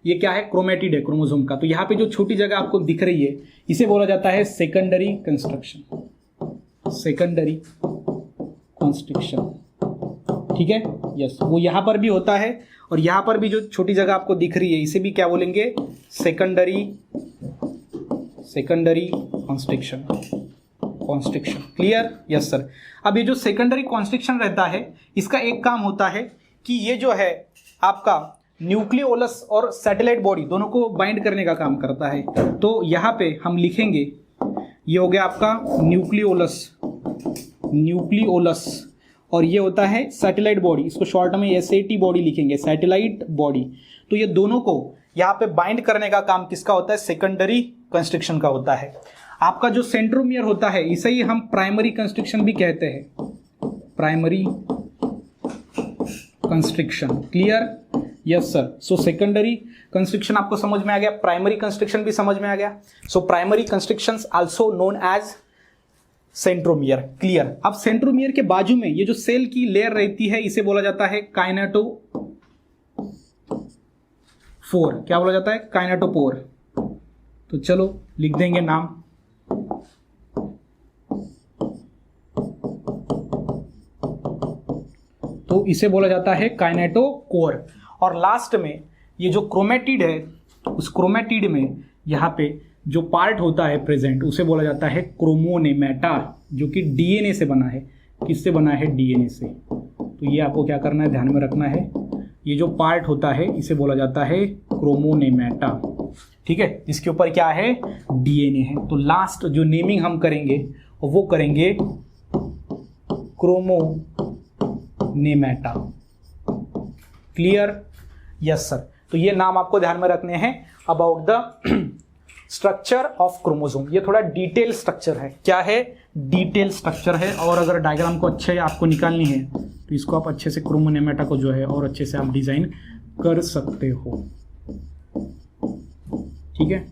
Speaker 1: ये क्या है? क्रोमेटिड है क्रोमोसोम का। तो यहाँ पे जो छोटी जगह आपको दिख रही है इसे बोला जाता है सेकेंडरी कंस्ट्रक्शन। Secondary constriction. ठीक है, यस। वो यहाँ पर भी होता है और यहाँ पर भी जो छोटी जगह आपको दिख रही है इसे भी क्या बोलेंगे? Secondary constriction. Clear? Yes sir. अब ये जो सेकेंडरी कॉन्स्ट्रिक्शन रहता है इसका एक काम होता है कि ये जो है आपका न्यूक्लियोलस और सैटेलाइट बॉडी दोनों को बाइंड करने का काम करता है। तो यहाँ पे हम लिखेंगे, ये हो गया आपका न्यूक्लियोलस और ये होता है सैटेलाइट बॉडी। इसको शॉर्ट में SAT बॉडी लिखेंगे, सैटेलाइट बॉडी। तो ये दोनों को यहाँ पे बाइंड करने का काम किसका होता है? सेकेंडरी कंस्ट्रक्शन का होता है। आपका जो सेंट्रोमियर होता है इसे ही हम प्राइमरी कंस्ट्रक्शन भी कहते हैं, primary constriction. Clear? Yes sir. So secondary constriction आपको समझ में आ गया, प्राइमरी कंस्ट्रक्शन भी समझ में आ गया। So primary constructions also known as centromere. Clear? अब सेंट्रोमियर के बाजू में ये जो सेल की लेयर रहती है इसे बोला जाता है काइनेटोफोर। क्या बोला जाता है? काइनेटोफोर। तो चलो लिख देंगे नाम। तो इसे बोला जाता है काइनेटोकोर। और लास्ट में ये जो क्रोमेटिड है उस क्रोमेटिड में यहाँ पे जो पार्ट होता है प्रेजेंट उसे बोला जाता है क्रोमोनेमेटा, जो कि डीएनए से बना है। किससे बना है? डीएनए से। तो ये आपको क्या करना है? ध्यान में रखना है। ये जो पार्ट होता है इसे बोला जाता है क्रोमोनेमेटा। ठीक है, इसके ऊपर क्या है, डीएनए है। तो लास्ट जो नेमिंग हम करेंगे वो करेंगे क्रोमोनेमेटा। क्लियर? Yes sir. तो ये नाम आपको ध्यान में रखने हैं about the structure of chromosome. ये थोड़ा डिटेल स्ट्रक्चर है। क्या है? डिटेल स्ट्रक्चर है। और अगर डायग्राम को अच्छे आपको निकालनी है तो इसको आप अच्छे से क्रोमोनेमेटा को जो है और अच्छे से आप डिजाइन कर सकते हो। ठीक है,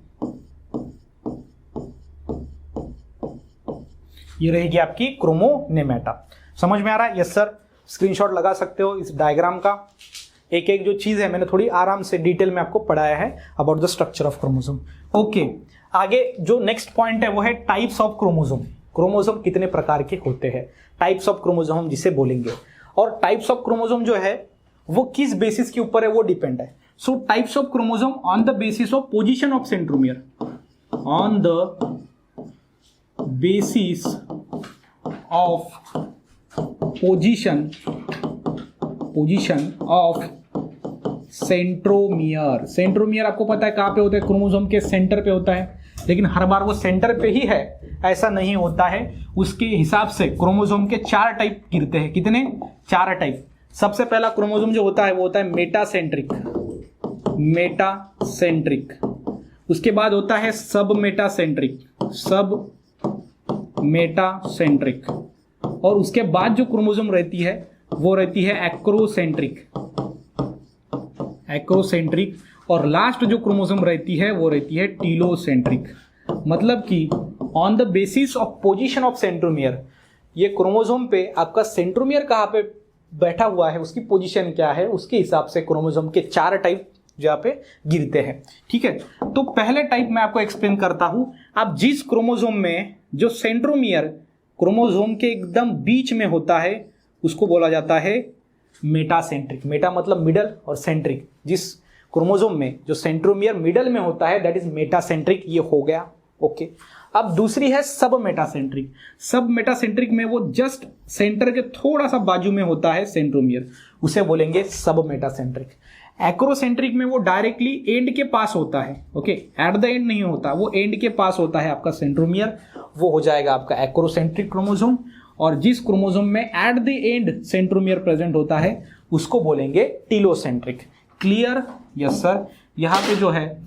Speaker 1: ये रहेगी आपकी क्रोमोनेमेटा। समझ में आ रहा है? Yes sir. स्क्रीनशॉट लगा सकते हो इस डायग्राम का। एक एक जो चीज है मैंने थोड़ी आराम से डिटेल में आपको पढ़ाया है about the structure of chromosome. Okay, आगे जो नेक्स्ट पॉइंट है वो है टाइप्स ऑफ क्रोमोसोम। क्रोमोसोम कितने प्रकार के होते हैं, टाइप्स ऑफ क्रोमोसोम हम जिसे बोलेंगे। और टाइप्स ऑफ क्रोमोसोम जो है वो किस बेसिस के ऊपर है वो डिपेंड है। सो types of chromosome on the basis of position of centromere, on the basis of position of centromere. Centromere आपको पता है कहां पे होता है, क्रोमोसोम के सेंटर पे होता है, लेकिन हर बार वो सेंटर पे ही है ऐसा नहीं होता है। उसके हिसाब से क्रोमोसोम के 4 टाइप गिरते हैं। कितने? 4 टाइप। सबसे पहला क्रोमोसोम जो होता है वो होता है मेटासेंट्रिक। मेटासेंट्रिक। उसके बाद होता है सब मेटासेंट्रिक। सब मेटासेंट्रिक। और उसके बाद जो क्रोमोसोम रहती है वो रहती है एक्रोसेंट्रिक। एक्रोसेंट्रिक। और लास्ट जो क्रोमोसोम रहती है वो रहती है टीलोसेंट्रिक। मतलब कि on the basis of position of centromere, ये क्रोमोसोम पे आपका सेंट्रोमियर कहाँ पे बैठा हुआ है, उसकी पोजीशन क्या है, उसके हिसाब से क्रोमोसोम के 4 टाइप जहाँ पे गिरते हैं। ठीक है, तो पहले टाइप मैं आपको एक्सप्लेन करता हूं। आप जिस क्रोमोसोम में जो सेंट्रोमियर क्रोमोसोम के एकदम बीच में होता है उसको बोला जाता है मेटासेंट्रिक। मेटा मतलब मिडल और सेंट्रिक, जिस क्रोमोसोम में जो सेंट्रोमियर मिडल में होता है दैट इज मेटासेंट्रिक। ये हो गया। ओके, अब दूसरी है सब मेटासेंट्रिक। सब मेटासेंट्रिक में वो जस्ट सेंटर के थोड़ा सा बाजू में होता है सेंट्रोमियर, उसे बोलेंगे सब मेटासेंट्रिक। एक्रोसेंट्रिक में वो डायरेक्टली एंड के पास होता है। ओके, एट द एंड नहीं होता, वो एंड के पास होता है आपका सेंट्रोमियर, वो हो जाएगा आपका एक्रोसेंट्रिक क्रोमोसोम। और जिस क्रोमोसोम में eight the and centromere present होता है उसको बोलेंगे टीलोसेंट्रिक। क्लियर? Yes sir. यहाँ पे जो है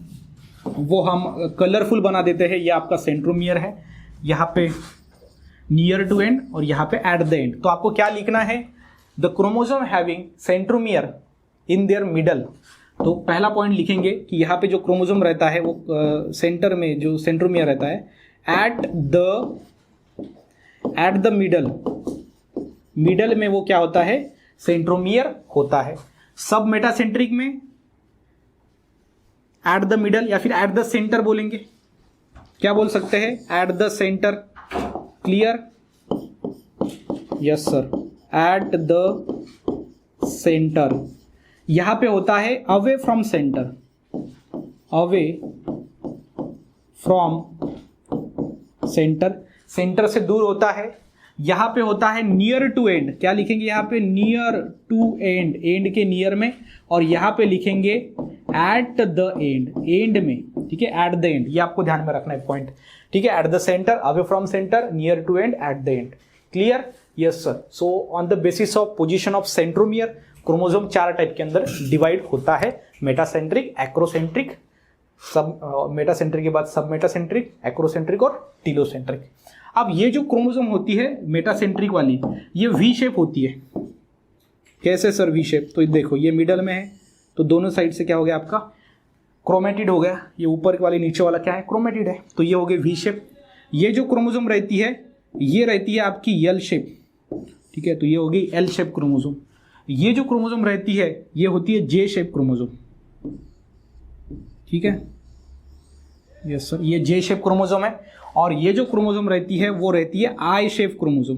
Speaker 1: वो हम कलरफुल बना देते हैं। ये आपका सेंट्रोमियर है, यहाँ पे नियर टू एंड और यहाँ पे एट द एंड। तो आपको क्या लिखना है? The chromosome having centromere in their middle. तो पहला पॉइंट लिखेंगे कि यहाँ पे जो क्रोमोसोम रहता है वो सेंटर में जो सेंट्रोमियर रहता है एट द मिडल में वो क्या होता है? सेंट्रोमियर होता है। सब मेटासेंट्रिक में एट द मिडल या फिर एट द सेंटर बोलेंगे। क्या बोल सकते हैं? Eight the centre. Clear? Yes sir, eight the centre. यहां पे होता है away from centre. Away from centre, centre से दूर होता है। यहां पे होता है नियर टू एंड। क्या लिखेंगे यहाँ पे? नियर टू एंड, एंड के नियर में। और यहां पे लिखेंगे एट द एंड, एंड में। ठीक है, एट द एंड, ये आपको ध्यान में रखना है पॉइंट। ठीक है, at the centre, away from centre, near to end, at the end. Clear? Yes sir. So on the basis of position of centromere chromosome 4 type के अंदर डिवाइड होता है। मेटासेंट्रिक, एक्रोसेंट्रिक, सब मेटासेंट्रिक के बाद सब मेटासेंट्रिक, एक्रोसेंट्रिक और telocentric. अब ये जो क्रोमोसोम होती है मेटासेंट्रिक वाली, ये वी शेप होती है। कैसे सर वी शेप? तो देखो ये मिडल में है तो दोनों साइड से क्या हो गया आपका? क्रोमेटिड हो गया। ये ऊपर वाली नीचे वाला क्या है? क्रोमेटिड है। तो ये हो गया वी शेप। ये जो क्रोमोसोम रहती है ये रहती है आपकी एल शेप। ठीक है, तो ये हो गई एल शेप क्रोमोसोम। ये जो क्रोमोसोम रहती है ये होती है जे शेप क्रोमोसोम। ठीक है, यस सर, ये जे शेप क्रोमोसोम है। और ये जो क्रोमोसोम रहती है वो रहती है आई शेप क्रोमोसोम।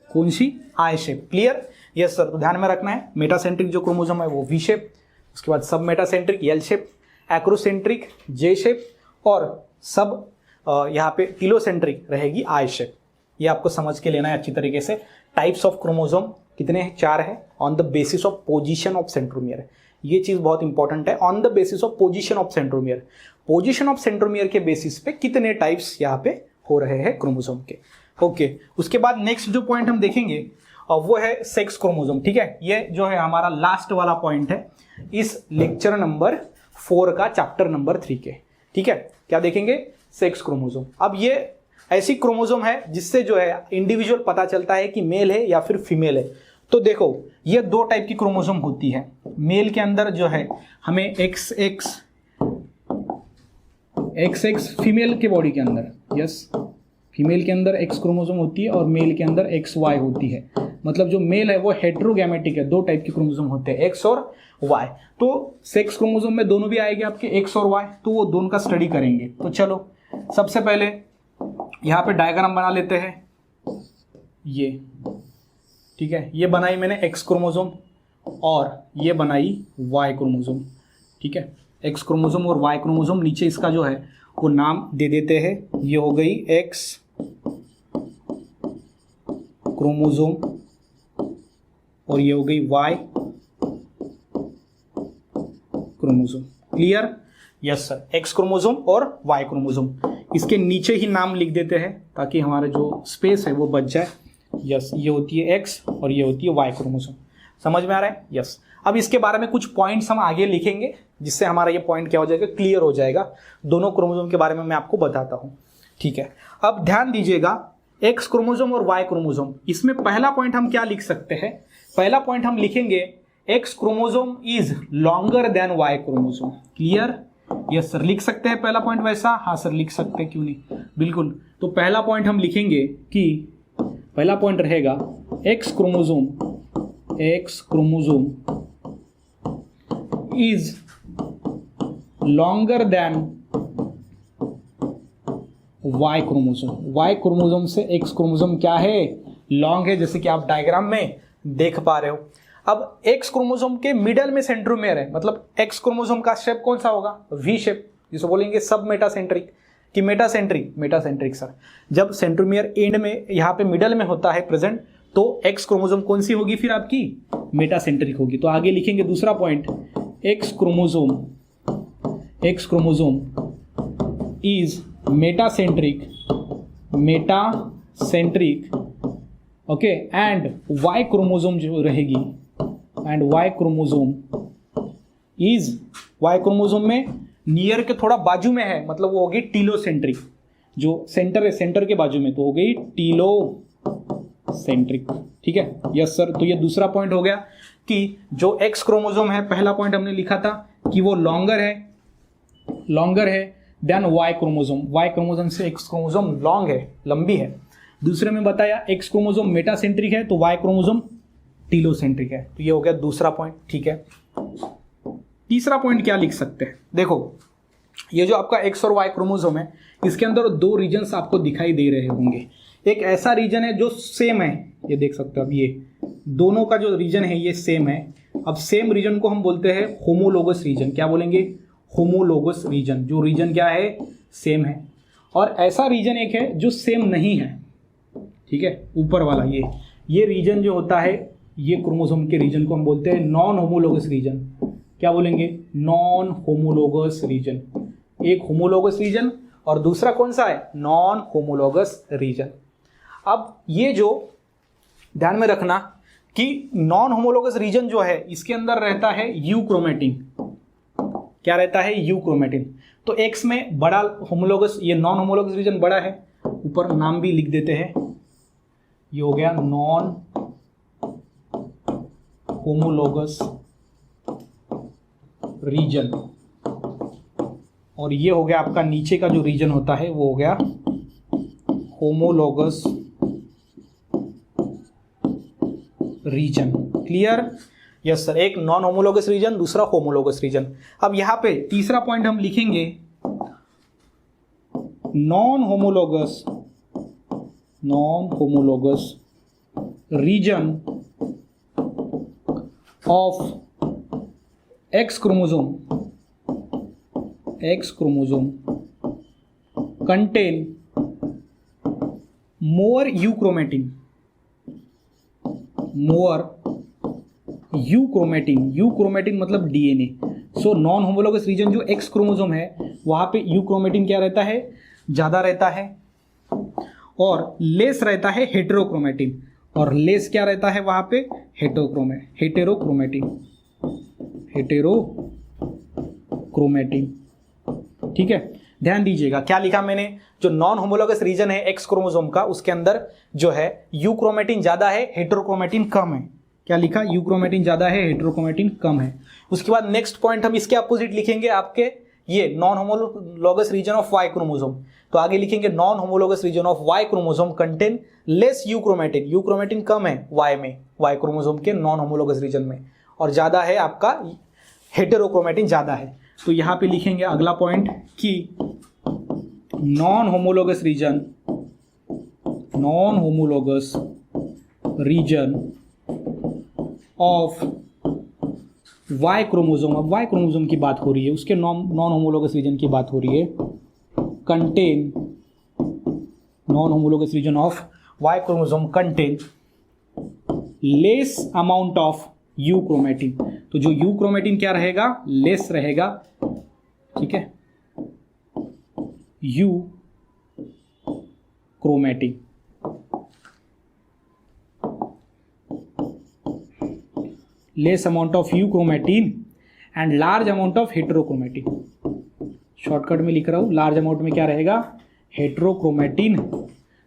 Speaker 1: कौन सी? आई शेप। क्लियर? Yes sir. तो ध्यान में रखना है मेटासेंट्रिक जो क्रोमोसोम है वो वी शेप, उसके बाद सब मेटासेंट्रिक एल शेप, एक्रोसेंट्रिक जे शेप और सब यहाँ पे टीलोसेंट्रिक रहेगी आई शेप। ये आपको समझ के लेना है अच्छी तरीके से। टाइप्स ऑफ क्रोमोसोम कितने हैं? 4 है on the basis of position of centromere. ये चीज बहुत इंपॉर्टेंट है। On the basis of position of centromere, position of centromere के बेसिस पे कितने टाइप्स यहाँ पे हो रहे हैं क्रोमोसोम के। ओके, उसके बाद नेक्स्ट जो पॉइंट हम देखेंगे वो है सेक्स क्रोमोसोम। ठीक है, ये जो है हमारा लास्ट वाला पॉइंट है इस लेक्चर नंबर 4 का चैप्टर नंबर 3 के। ठीक है, क्या देखेंगे, सेक्स क्रोमोसोम। अब ये ऐसी क्रोमोसोम है जिससे जो है इंडिविजुअल पता चलता है कि मेल है या फिर फीमेल है। तो देखो, ये दो टाइप की क्रोमोसोम होती है। मेल के अंदर जो है हमें XX फीमेल के बॉडी के अंदर, यस, फीमेल के अंदर X क्रोमोसोम होती है और मेल के अंदर XY होती है। मतलब जो मेल है वो हेट्रोगैमेटिक है, दो टाइप के क्रोमोसोम होते हैं, X और Y। तो सेक्स क्रोमोसोम में दोनों भी आएंगे आपके X और Y, तो वो दोनों का स्टडी करेंगे। तो चलो सबसे पहले यहाँ पे डायग्राम बना लेते हैं। ये ठीक है, ये बनाई मैंने X क्रोमोसोम और ये बनाई Y क्रोमोसोम। ठीक है, X क्रोमोसोम और Y क्रोमोसोम, नीचे इसका जो है वो नाम दे देते हैं। ये हो गई X क्रोमोसोम और ये हो गई Y chromosome. Clear? Yes sir, X chromosome और Y क्रोमोसोम, इसके नीचे ही नाम लिख देते हैं ताकि हमारा जो स्पेस है वो बच जाए। यस, ये होती है X और ये होती है Y क्रोमोसोम। समझ में आ रहा है? यस। अब इसके बारे में कुछ पॉइंट्स हम आगे लिखेंगे जिससे हमारा ये पॉइंट क्या हो जाएगा, क्लियर हो जाएगा। दोनों क्रोमोसोम के बारे में मैं आपको बताता हूँ। ठीक है, अब ध्यान दीजिएगा, X क्रोमोसोम और Y क्रोमोसोम, इसमें पहला पॉइंट हम क्या लिख सकते हैं? पहला पॉइंट हम लिखेंगे X chromosome is longer than Y chromosome. Clear? Yes sir, लिख सकते हैं पहला पॉइंट वैसा? हाँ सर, लिख सकते हैं, क्यों नहीं, बिल्कुल। तो पहला पॉइंट हम लिखेंगे कि पहला पॉइंट रहेगा X chromosome is longer than Y chromosome. Y chromosome से X क्रोमोसोम क्या है, लॉन्ग है, जैसे कि आप डायग्राम में देख पा रहे हो। अब X क्रोमोसोम के मिडल में सेंट्रोमियर है, मतलब X क्रोमोसोम का शेप कौन सा होगा, V शेप, जिसे बोलेंगे सब मेटासेंट्रिक कि मेटासेंट्रिक। मेटासेंट्रिक सर, जब सेंट्रोमियर एंड में यहाँ पे मिडल में होता है प्रेजेंट, तो X क्रोमोसोम कौन सी होगी फिर आपकी, मेटासेंट्रिक होगी। तो आगे लिखेंगे दूसरा point, X chromosome is metacentric okay, and Y chromosome जो रहेगी, एंड Y क्रोमोसोम में नियर के थोड़ा बाजू में है, मतलब वो होगी टीलोसेंट्रिक। जो सेंटर है, सेंटर के बाजू में, तो हो गई टीलोसेंट्रिक। ठीक है, यस सर। तो ये दूसरा पॉइंट हो गया कि जो X क्रोमोसोम है, पहला पॉइंट हमने लिखा था कि वो लॉन्गर है than Y chromosome. Y chromosome से X क्रोमोसोम लॉन्ग है, लंबी है। दूसरे में बताया X क्रोमोसोम मेटासेंट्रिक है, तो Y क्रोमोसोम टीलोसेंट्रिक है। तो ये हो गया दूसरा पॉइंट। ठीक है, तीसरा पॉइंट क्या लिख सकते हैं? देखो, ये जो आपका X और Y क्रोमोसोम है, इसके अंदर दो रीजन्स आपको दिखाई दे रहे होंगे। एक ऐसा रीजन है जो सेम है, ये देख सकते हो, अब ये दोनों का जो रीजन है ये सेम है। अब सेम रीजन को हम बोलते हैं होमोलोगस रीजन। क्या बोलेंगे? Homologous region. जो रीजन क्या है, सेम है। और ऐसा रीजन एक है जो सेम नहीं है। ठीक है, ऊपर वाला ये रीजन जो होता है, ये क्रोमोसोम के रीजन को हम बोलते हैं नॉन होमोलोगस रीजन। क्या बोलेंगे? Non homologous region. एक होमोलोगस रीजन और दूसरा कौन सा है, नॉन होमोलोगस रीजन। अब ये जो ध्यान में रखना कि नॉन होमोलोगस रीजन जो है, इसके अंदर रहता है यू क्रोमेटिन। क्या रहता है? Euchromatin. तो X में बड़ा होमोलोगस, ये नॉन होमोलोगस रीजन बड़ा है, ऊपर नाम भी लिख देते हैं, ये हो गया नॉन होमोलोगस रीजन। और ये हो गया आपका नीचे का जो रीजन होता है वो हो गया homologous region. Clear? Yes sir, एक नॉन होमोलोगस रीजन, दूसरा होमोलोगस रीजन। अब यहां पे तीसरा पॉइंट हम लिखेंगे non homologous region of X chromosome contain more U chromatin, more euchromatin, euchromatin मतलब DNA. So non homologous region जो एक्स क्रोमोसोम है वहां पे यू क्रोमेटिन क्या रहता है, ज्यादा रहता है, और लेस रहता है हेटेरोक्रोमेटिन, और लेस क्या रहता है वहां पे, हेटेरोक्रोमेटिन, हेटेरोक्रोमेटिन। ठीक है, ध्यान दीजिएगा क्या लिखा मैंने, जो नॉन होमोलोगस रीजन है एक्स क्रोमोसोम का उसके अंदर जो है यू क्रोमेटिन ज्यादा है, हेटेरोक्रोमेटिन कम है। क्या लिखा, यू क्रोमेटिन ज्यादा है, हेटेरोक्रोमेटिन कम है। उसके बाद नेक्स्ट पॉइंट हम इसके अपोजिट लिखेंगे, आपके ये non homologous region of Y chromosome. तो आगे लिखेंगे non homologous region of Y chromosome contain less euchromatin, euchromatin कम है वाई में, वाई क्रोमोसोम के नॉन होमोलोगस रीजन में, और ज्यादा है आपका हेटेरोक्रोमेटिन ज्यादा है। तो यहां पे लिखेंगे अगला पॉइंट कि non homologous region of Y chromosome, अब वाई क्रोमोसोम की बात हो रही है, उसके नॉन होमोलोगस रीजन की बात हो रही है, contain non homologous region of Y chromosome contain less amount of euchromatin. तो जो यू क्रोमेटिन क्या रहेगा, लेस रहेगा। ठीक है, euchromatin, less amount of euchromatin and large amount of heterochromatin. Shortcut में लिख रहा हूं, लार्ज अमाउंट में क्या रहेगा, हेटेरोक्रोमेटिन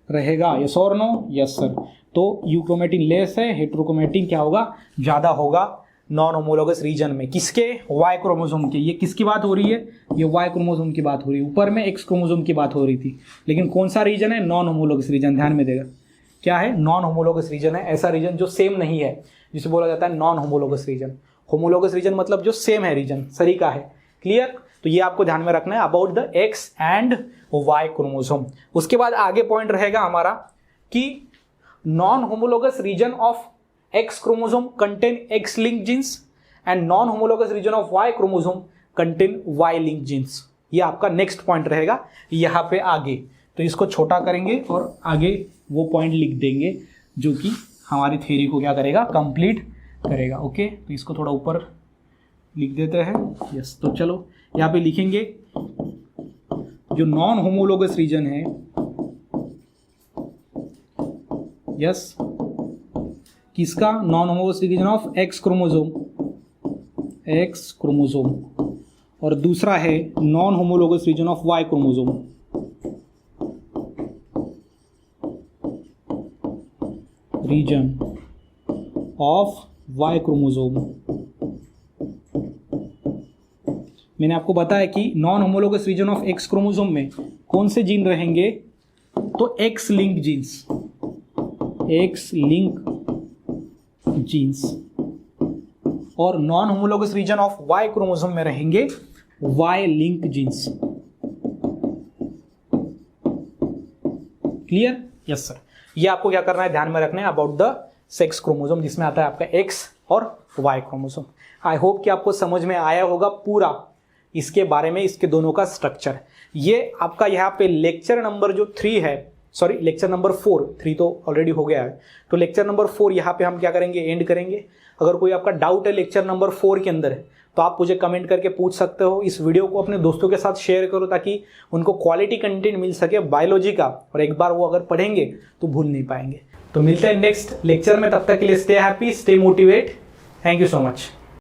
Speaker 1: रहेगा। यस और नो, यस सर। तो यू क्रोमेटिन लेस है, हेटेरोक्रोमेटिन क्या होगा, ज्यादा होगा नॉन होमोलोगस रीजन में। किसके, वाई क्रोमोसोम के। ये किसकी बात हो रही है, ये वाई क्रोमोसोम की बात हो रही है। ऊपर में एक्स क्रोमोसोम की बात हो रही थी, लेकिन कौन सा रीजन है, नॉन होमोलोगस रीजन। ध्यान में देगा क्या है, नॉन होमोलोगस रीजन है, ऐसा रीजन जो सेम नहीं है, जिसे बोला जाता है non homologous region. Homologous region मतलब जो सेम है रीजन, सरीका है। क्लियर, तो ये आपको ध्यान में रखना है about the X and Y chromosome. उसके बाद आगे पॉइंट रहेगा हमारा कि non homologous region of X chromosome contain X link genes and non homologous region of Y chromosome contain Y link genes. ये आपका नेक्स्ट पॉइंट रहेगा यहाँ पे आगे। तो इसको छोटा करेंगे और आगे वो पॉइंट लिख देंगे जो कि हमारी थ्योरी को क्या करेगा, कंप्लीट करेगा। ओके, तो इसको थोड़ा ऊपर लिख देते हैं। यस, तो चलो यहाँ पे लिखेंगे जो नॉन होमोलोगस रीजन है, यस, किसका, non homologous region of X chromosome, और दूसरा है non homologous region of Y chromosome. Region of Y chromosome. मैंने आपको बताया कि non homologous region of X chromosome में कौन से जीन रहेंगे, तो X link genes, X link genes, और non homologous region of Y chromosome में रहेंगे Y link genes. Clear, yes sir. ये आपको क्या करना है, ध्यान में रखना है अबाउट द सेक्स क्रोमोसोम, जिसमें आता है आपका एक्स और वाई क्रोमोसोम। आई होप कि आपको समझ में आया होगा पूरा इसके बारे में, इसके दोनों का स्ट्रक्चर। ये आपका यहाँ पे लेक्चर नंबर जो 3 है, सॉरी लेक्चर नंबर 4, 3 तो ऑलरेडी हो गया है, तो लेक्चर नंबर 4 यहाँ पे हम क्या करेंगे, एंड करेंगे। अगर कोई आपका डाउट है लेक्चर नंबर 4 के अंदर तो आप मुझे कमेंट करके पूछ सकते हो। इस वीडियो को अपने दोस्तों के साथ शेयर करो ताकि उनको क्वालिटी कंटेंट मिल सके बायोलॉजी का, और एक बार वो अगर पढ़ेंगे तो भूल नहीं पाएंगे। तो मिलते हैं नेक्स्ट लेक्चर में, तब तक के लिए stay happy, stay motivate. Thank you so much.